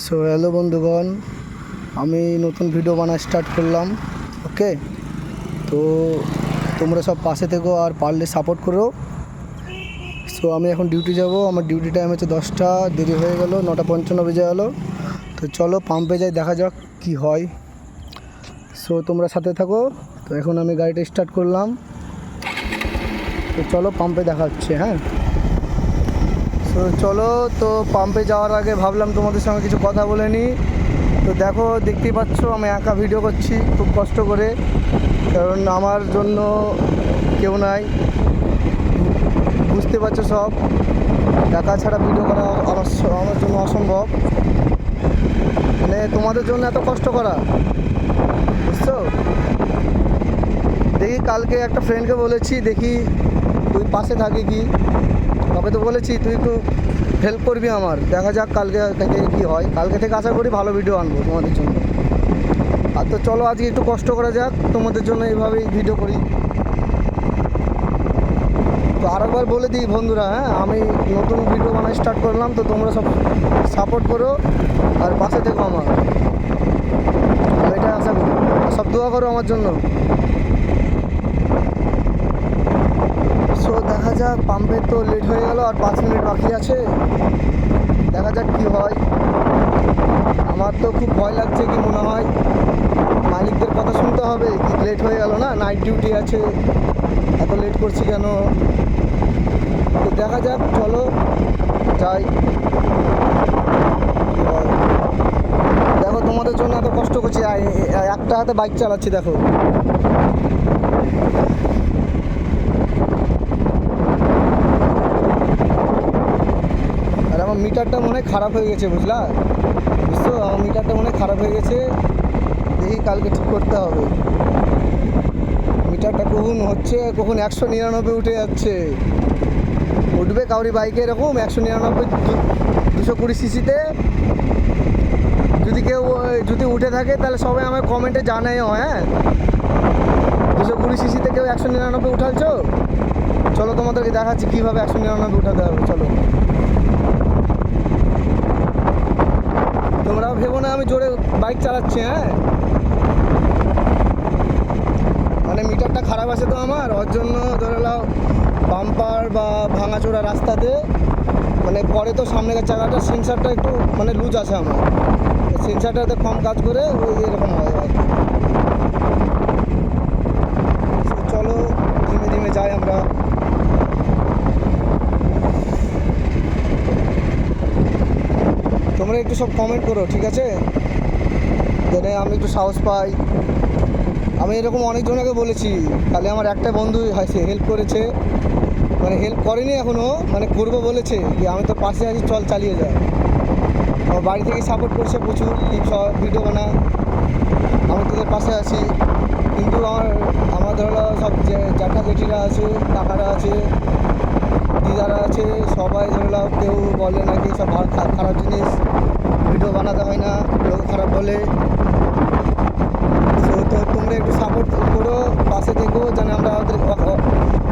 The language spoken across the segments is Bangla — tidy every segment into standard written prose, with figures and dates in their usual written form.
সো হ্যালো বন্ধুগণ, আমি নতুন ভিডিও বানা স্টার্ট করলাম। ওকে, তো তোমরা সব পাশে থেকো আর পারলে সাপোর্ট করো। সো আমি এখন ডিউটি যাব। আমার ডিউটি টাইম হচ্ছে 10টা, দেরি হয়ে গেল, 9:55 বেজে গেলো। তো চলো পাম্পে যাই, দেখা যাক কি হয়। সো তোমরা সাথে থাকো। তো এখন আমি গাড়িটা স্টার্ট করলাম। তো চলো পাম্পে দেখা হচ্ছে। হ্যাঁ, তো চলো। তো পাম্পে যাওয়ার আগে ভাবলাম তোমাদের সঙ্গে কিছু কথা বলে নিই। তো দেখো, দেখতেই পাচ্ছ আমি একা ভিডিও করছি খুব কষ্ট করে, কারণ আমার জন্য কেউ নাই, বুঝতে পারছো সব। একা ছাড়া ভিডিও করা আমার জন্য অসম্ভব, মানে তোমাদের জন্য এত কষ্ট করা, বুঝছো। দেখি কালকে একটা ফ্রেন্ডকে বলেছি, দেখি তুই পাশে থাকি কি। তবে তো বলেছি তুই একটু হেল্প করবি আমার, দেখা যাক কালকে থেকে কী হয়। কালকে থেকে আশা করি ভালো ভিডিও আনবো তোমাদের জন্য। আর তো চলো আজকে একটু কষ্ট করা যাক, তোমাদের জন্য এইভাবেই ভিডিও করি। তো আরেকবার বলে দিই বন্ধুরা, হ্যাঁ, আমি নতুন ভিডিও বানানো স্টার্ট করলাম। তো তোমরা সব সাপোর্ট করো আর পাশে থেকো আমার, আমি এটা আশা করি। সব দোয়া করো আমার জন্য। সো দেখা যাক, পাম্পে তো লেট হয়ে গেল, আর 5 মিনিট বাকি আছে, দেখা যাক কি হয়। আমার তো খুব ভয় লাগছে, কি মনে হয় মালিকদের কথা শুনতে হবে, কি লেট হয়ে গেল না, নাইট ডিউটি আছে, এত লেট করছি কেন। তো দেখা যাক, চলো যাই। দেখো তোমাদের জন্য এত কষ্ট করছি, একটা হাতে বাইক চালাচ্ছি, দেখো। আর আমার মিটারটা মনে হয় খারাপ হয়ে গেছে, বুঝছো, আমার মিটারটা মনে হয় খারাপ হয়ে গেছে। দেখি কালকে ঠিক করতে হবে। মিটারটা কখন হচ্ছে, কখন 199 উঠে যাচ্ছে। উঠবে কাউরি বাইকে এরকম 199, 220 সিসিতে। যদি উঠে থাকে তাহলে সবাই আমার কমেন্টে জানাইও। হ্যাঁ, 220 সিসিতে কেউ 199 উঠালছো? চলো তোমাদেরকে দেখাচ্ছি কীভাবে 199 উঠাতে হবে। চলো, তোমরাও ভেবো না আমি জোরে বাইক চালাচ্ছি। হ্যাঁ, মানে মিটারটা খারাপ আছে তো আমার, ওর জন্য ধরে নাও বাম্পার বা ভাঙাচোরা রাস্তাতে, মানে পরে তো সামনের চাকাটা সেন্সারটা একটু মানে লুজ আছে আমার, সেন্সারটাতে কম কাজ করে ওই এরকম হয় আর কি। চলো ধীমে ধীমে যাই আমরা। তোমরা একটু সব কমেন্ট করো, ঠিক আছে, যেন আমি একটু সাহস পাই। আমি এরকম অনেকজনকে বলেছি, খালি আমার একটা বন্ধু হয়েছে হেল্প করেছে, মানে হেল্প করেনি এখনও, মানে করবো বলেছে, যে আমি তো পাশে আছি, চল চালিয়ে যাও। আমার বাড়ি থেকে সাপোর্ট করছে প্রচুর, সব ভিডিও বানা, আমি তোদের পাশে আছি। কিন্তু আমার ধরো সব যে জ্যাঠা জেঠিরা আছে, কাকারা আছে, দিদারা আছে, সবাই ধরো কেউ বলে নাকি সব খারাপ জিনিস, ভিডিও বানাতে হয় না, লোক খারাপ বলে। তো তোমরা একটু সাপোর্ট করো, পাশে থেকো, যেন আমরা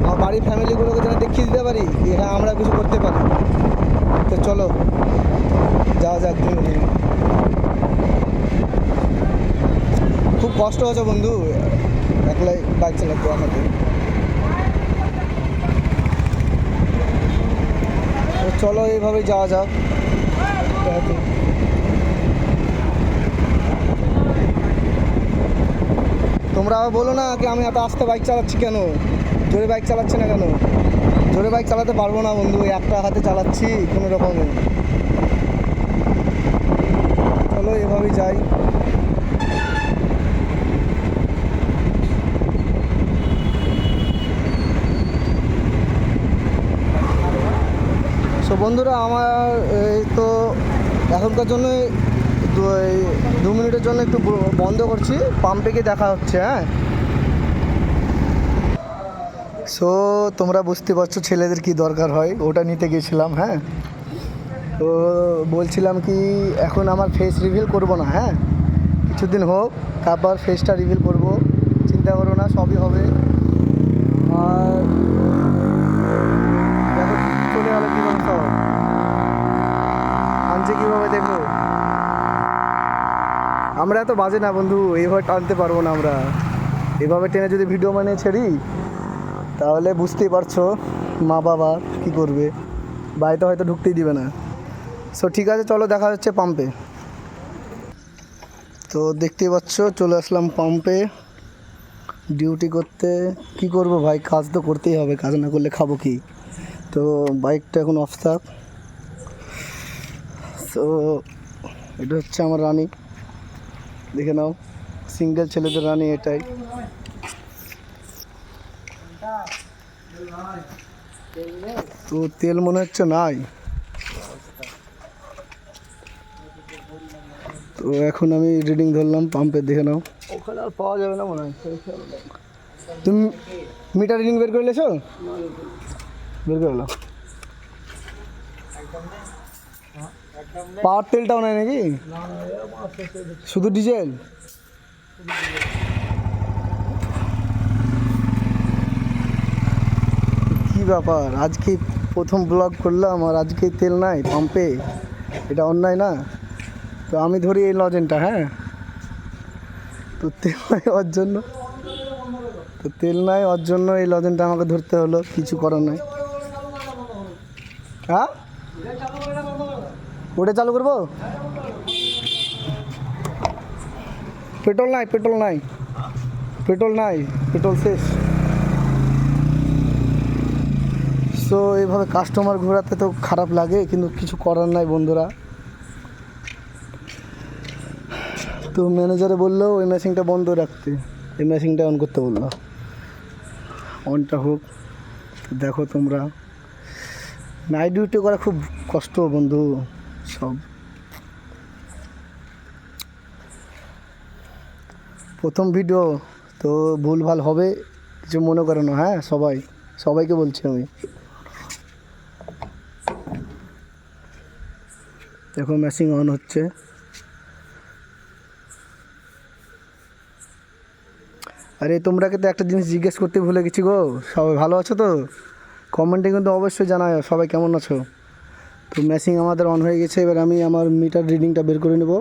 আমার বাড়ির ফ্যামিলিগুলোকে যেন দেখিয়ে দিতে পারি যে হ্যাঁ আমরা কিছু করতে পারি। তো চলো যাওয়া যাক ধীরে ধীরে। খুব কষ্ট হচ্ছে বন্ধু, একলাই বাইক চালাতে আমাকে। তো চলো এইভাবেই যাওয়া যাক। তোমরা বলো না কি আমি এত আস্তে বাইক চালাচ্ছি কেন, জোরে বাইক চালাচ্ছি না কেন। জোরে বাইক চালাতে পারবো না বন্ধু, একটা হাতে চালাচ্ছি কোনো রকমে। চলো এভাবেই যাই। সো বন্ধুরা, আমার এই তো এখনকার জন্য 2 মিনিটের জন্য একটু বন্ধ করছি, পাম্পে গিয়ে দেখা হচ্ছে। হ্যাঁ, সো তোমরা বুঝতে পারছো ছেলেদের কি দরকার হয়, ওটা নিতে গেছিলাম। হ্যাঁ, তো বলছিলাম কি এখন আমার ফেস রিভিল করব না, হ্যাঁ, কিছুদিন হোক, তারপর ফেসটা রিভিল করব, চিন্তা করো না, সবই হবে। আর দেখো চলে গেলো কীভাবে, সব আনছে কীভাবে, দেখো আমরা এত বাজে না বন্ধু, এইভাবে টানতে পারবো না আমরা। এভাবে টেনে যদি ভিডিও বানিয়ে ছেড়ি তাহলে বুঝতেই পারছো মা বাবা কী করবে, বাড়িতে হয়তো ঢুকতেই দিবে না। সো ঠিক আছে, চলো দেখা হচ্ছে পাম্পে। তো দেখতেই পাচ্ছ চলে আসলাম পাম্পে ডিউটি করতে। কি করব ভাই, কাজ তো করতেই হবে, কাজ না করলে খাবো কি। তো বাইকটা এখন অফ থাক। সো এটা হচ্ছে আমার রানি, দেখে নাও, সিঙ্গেল ছেলেদের রানি এটাই। তো তেল মনে হচ্ছে নাই, তো এখন আমি রিডিং ধরলাম পাম্পে, দেখে নাও। ওখানে আর পাওয়া যাবে না মনে হয়। তুমি মিটার রিডিং বের করে নিয়েছো? বের করে নাও। পাওয়ার তেলটাও নাই নাকি, শুধু ডিজেল? কি ব্যাপার, আজকে প্রথম ব্লগ করলাম আর আজকে তেল নাই পাম্পে, এটা অন্যায় না? তো আমি ধরি এই লজেনটা, হ্যাঁ, তো তেল নাই ওর জন্য, তো তেল নাই ওর জন্য এই লজেনটা আমাকে ধরতে হলো, কিছু করার নাই। হ্যাঁ, ওটা চালু করবো? পেট্রোল নাই, পেট্রোল নাই, পেট্রোল নাই, পেট্রোল শেষ। সো এইভাবে কাস্টমার ঘোরাতে তো খারাপ লাগে, কিন্তু কিছু করার নাই বন্ধুরা। তো ম্যানেজারে বললো ওই মেশিনটা বন্ধ রাখতে, এই মেশিনটা অন করতে বললো, অনটা হোক। দেখো তোমরা, নাইট ডিউটি করা খুব কষ্ট বন্ধু। সব প্রথম ভিডিও তো ভুলভাল হবে, কিছু মনে করো না, হ্যাঁ, সবাইকে বলছি আমি। দেখো মেশিন অন হচ্ছে। আরে তোমরাকে তো একটা জিনিস জিজ্ঞেস করতে ভুলে গেছি গো, সবাই ভালো আছো তো? কমেন্টে কিন্তু অবশ্যই জানাও সবাই কেমন আছো। তো মেশিন আমাদের অন হয়ে গেছে, এবার আমি আমার মিটার রিডিংটা বের করে নেব,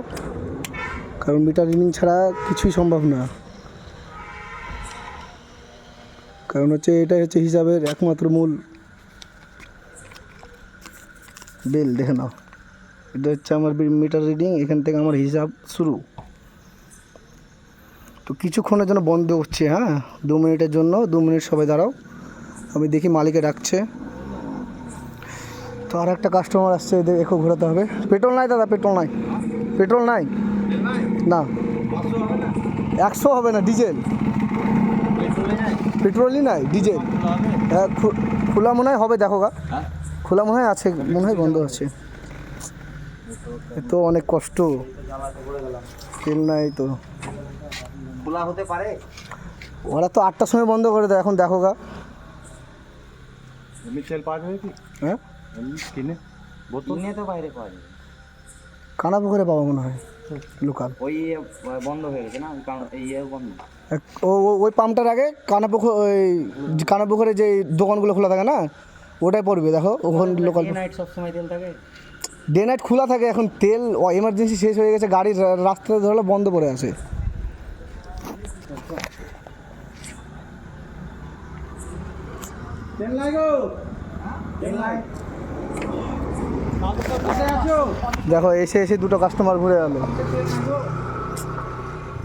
কারণ মিটার রিডিং ছাড়া কিছুই সম্ভব না। কারণ হচ্ছে এটাই হচ্ছে হিসাবের একমাত্র মূল বেল, দেখে নাও, এটা হচ্ছে আমার মিটার রিডিং, এখান থেকে আমার হিসাব শুরু। তো কিছুক্ষণের জন্য বন্ধ হচ্ছে, হ্যাঁ, 2 মিনিটের জন্য, 2 মিনিট সবাই দাঁড়াও, আমি দেখি মালিকে ডাকছে। তো আর একটা কাস্টমার আসছে, এদের একো ঘোরাতে হবে। পেট্রোল নাই দাদা, পেট্রোল নাই, পেট্রোল নাই, না 100 হবে না, ডিজেল। পেট্রোলই নাই, ডিজেল। হ্যাঁ, খোলা মনে হয় হবে, দেখো গা, খোলা মনে হয় আছে, মনে হয় বন্ধ আছে। তো অনেক কষ্ট, তেল নাই তো, খোলা হতে পারে। ওরা তো 8টার সময় বন্ধ করে দেয়, এখন দেখো গা। তেল পাওয়া যাবে কি? হ্যাঁ, কিনে বোতলে তো বাইরে পাওয়া যাবে, কানাপুকুরে পাবো মনে হয় লোকাল। ওই বন্ধ হয়ে গেছে না, কারণ এই বন্ধ। ওই পাম্পটার আগে কানাপুকুরে যে দোকানগুলো খোলা থাকে না, ওটাই পড়বে, দেখো ওখানে লোকাল। নাইট সব সময় তেল থাকে, ডে নাইট খোলা থাকে, এখন তেল এমার্জেন্সি শেষ হয়ে গেছে, গাড়ির রাস্তাতে ধরলে বন্ধ পড়ে আছে। দেখো এসে এসে 2টো কাস্টমার ঘুরে গেল,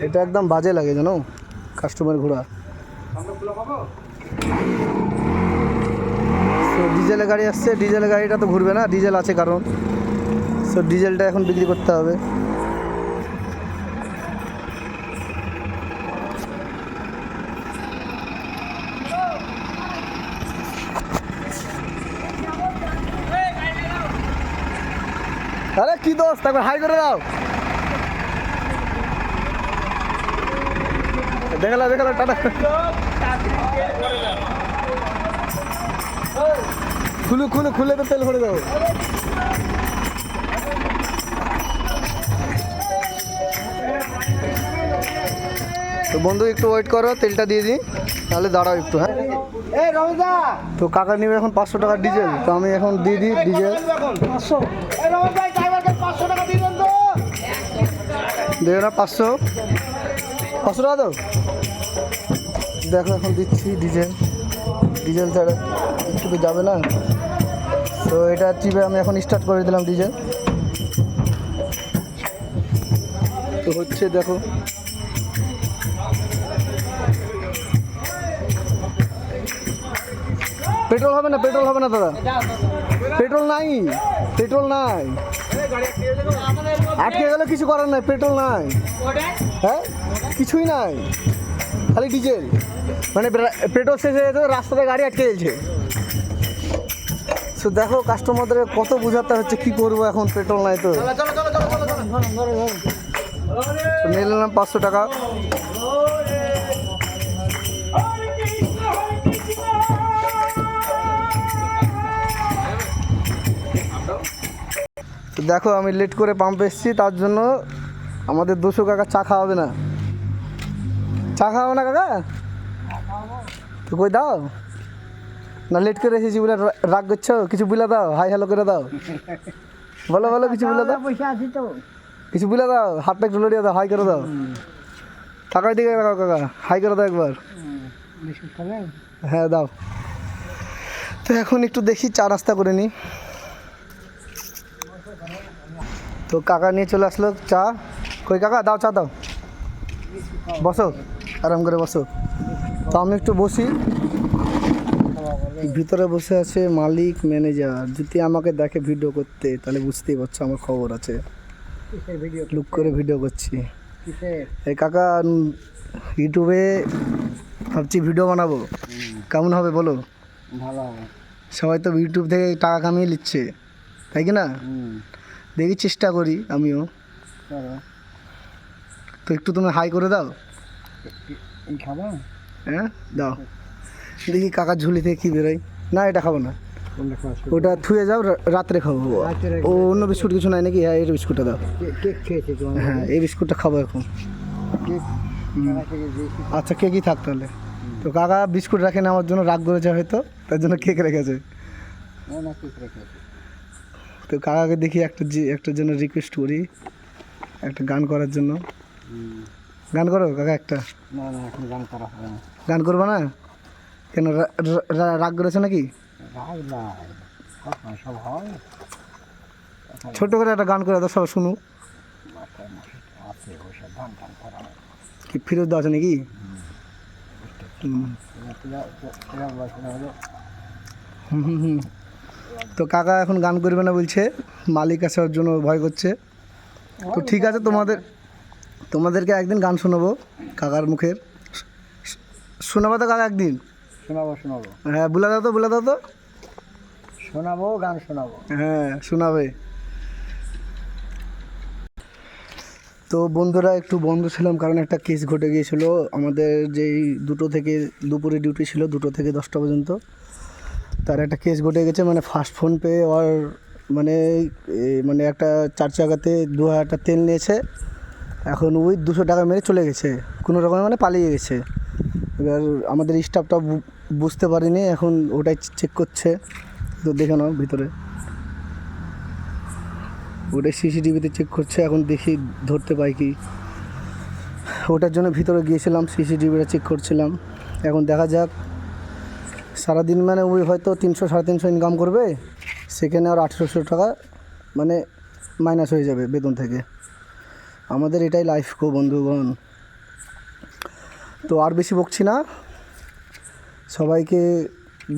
এটা একদম বাজে লাগে জানো, কাস্টমার ঘোরা। সো ডিজেলের গাড়ি আসছে, ডিজেলের গাড়িটা তো ঘুরবে না, ডিজেল আছে কারণ। সো ডিজেলটা এখন বিক্রি করতে হবে। আরে কি দোস্ত, তারপর হাই করে দাও। দেখালা টাটা। খুলে তো তেল ভরে দাও। তো বন্ধু একটু ওয়েট করো, তেলটা দিয়ে দিই, তাহলে দাঁড়াও একটু। হ্যাঁ, তো কাকা নিবে এখন 500 টাকার ডিজেল, তো আমি এখন দিয়ে দিই ডিজেল। দেবে না 500 টাকা তো দেখো এখন দিচ্ছি ডিজেল ছাড়া একটু তো যাবে না। তো এটা চিপে আমি এখন স্টার্ট করে দিলাম ডিজেল। তো হচ্ছে দেখো পেট্রোল হবে না দাদা, পেট্রোল নাই আটকে গেলে কিছু করার নাই, পেট্রোল নাই, হ্যাঁ কিছুই নাই, খালি ডিজেল। মানে পেট্রোল শেষ হয়ে যেত, রাস্তাতে গাড়ি আটকে গেছে। তো দেখো কাস্টমারদের কত বোঝাতে হচ্ছে, কি করবো এখন, পেট্রোল নাই তো। নিয়ে নিলাম 500 টাকা। তো দেখো আমি লেট করে পাম্পে এসেছি, তার জন্য আমাদের 200 কাকা চা খাওয়াবে না। চা খাওয়াবো না কাকা? তো কই দাও না, লেট করে এসেছি বলে রাগ করছো? কিছু বলে দাও, হাই হ্যালো করে দাও, বলো কিছু বলে দাও, কিছু বলে দাও, হাতটা একটু লড়িয়ে দাও, হাই করে দাও, টাকার দিকে রাখো কাকা, হাই করে দাও একবার। হ্যাঁ দাও। তো এখন একটু দেখি চা নাস্তা করে নিই। তো কাকা নিয়ে চলে আসলো চা। কই কাকা দাও, চা দাও, বসো আরাম করে বসো। তো আমি একটু বসি। ভিতরে বসে আছে মালিক ম্যানেজার। যদি আমাকে দেখে ভিডিও করতে তাহলে বুঝতেই পারছো আমার খবর আছে, লুক করে ভিডিও করছি। এই কাকা ইউটিউবে ভাবছি ভিডিও বানাবো, কেমন হবে বলো? ভালো হবে। সবাই তো ইউটিউব থেকে টাকা কামিয়ে নিচ্ছে, তাই কি না? দেখি চেষ্টা করি আমিও। তো একটু তুমি হাই করে দাও। হ্যাঁ দাও, দেখি কাকার ঝুলি থেকে কী বেরোয়। না এটা খাবো না, ওটা থুয়ে যাও, রাত্রে খাবো। ও অন্য বিস্কুট কিছু নাই নাকি? হ্যাঁ এই বিস্কুটটা দাও। হ্যাঁ এই বিস্কুটটা খাবো এখন। আচ্ছা কেকই থাক তাহলে। তো কাকা বিস্কুট রাখে না আমার জন্য, রাগ করেছে হয়তো, তার জন্য কেক রেখেছে। তো কাকাকে দেখি একটার জন্য রিকোয়েস্ট করি, একটা গান করার জন্য। গান করো কাকা একটা। না এখন গান করা হবে না। গান করবো না কেন? রাগ করেছে নাকি? সব হয়, ছোট করে একটা গান করে দাও, সব শুনুক। কি ফিরত দেওয়া আছে নাকি? তো কাকা এখন গান করবে না বলছে, মালিক আছে ওর জন্য ভয় করছে। তো ঠিক আছে, তোমাদেরকে একদিন গান শোনাবো কাকার মুখের। শোনাবো তো কাকা একদিন? শোনাবো। হ্যাঁ বলে দাও তো। শোনাবো, গান শোনাবো। হ্যাঁ শোনাবে। তো বন্ধুরা একটু বন্ধ ছিলাম, কারণ একটা কেস ঘটে গিয়েছিলো আমাদের। যেই 2টো থেকে দুপুরে ডিউটি ছিল, 2টো থেকে 10টা পর্যন্ত, তার একটা কেস ঘটে গেছে। মানে ফার্স্ট ফোন পে আর মানে একটা 4 চাকাতে 2000 টাকা তেল নিয়েছে। এখন ওই 200 টাকা মেরে চলে গেছে কোনো রকমে, মানে পালিয়ে গেছে। এবার আমাদের স্টাফটা বুঝতে পারিনি, এখন ওটাই চেক করছে। তো দেখে নাও ভিতরে, ওটাই সিসিটিভিতে চেক করছে। এখন দেখি ধরতে পাই কি। ওটার জন্য ভিতরে গিয়েছিলাম, সিসিটিভিটা চেক করছিলাম। এখন দেখা যাক, সারাদিন মানে ওই হয়তো 300-350 ইনকাম করবে, সেখানে আর 1800 টাকা মানে মাইনাস হয়ে যাবে বেতন থেকে। আমাদের এটাই লাইফ গো বন্ধুগণ। তো আর বেশি বকছি না, সবাইকে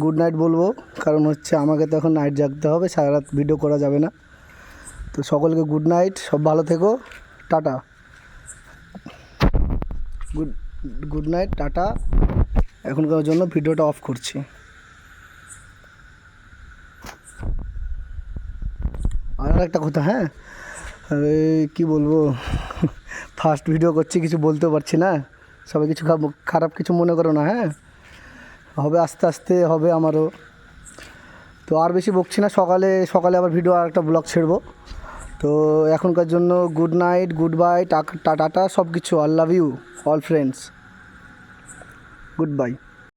গুড নাইট বলবো, কারণ হচ্ছে আমাকে তো এখন নাইট জাগতে হবে, সারা রাত ভিডিও করা যাবে না। তো সকলকে গুড নাইট, সব ভালো থেকো, টাটা। Good night, tata. এখনকার জন্য ভিডিওটা অফ করছি। আর একটা কথা, হ্যাঁ কি বলবো, ফার্স্ট ভিডিও করছি, কিছু বলতেও পারছি না। সবাই কিছু খারাপ কিছু মনে করো না, হ্যাঁ হবে, আস্তে আস্তে হবে আমারও। তো আর বেশি বকছি না, সকালে আবার ভিডিও আর একটা ব্লগ ছেড়বো। তো এখনকার জন্য good night, good bye, tata সব কিছু। I love you all friends, good by.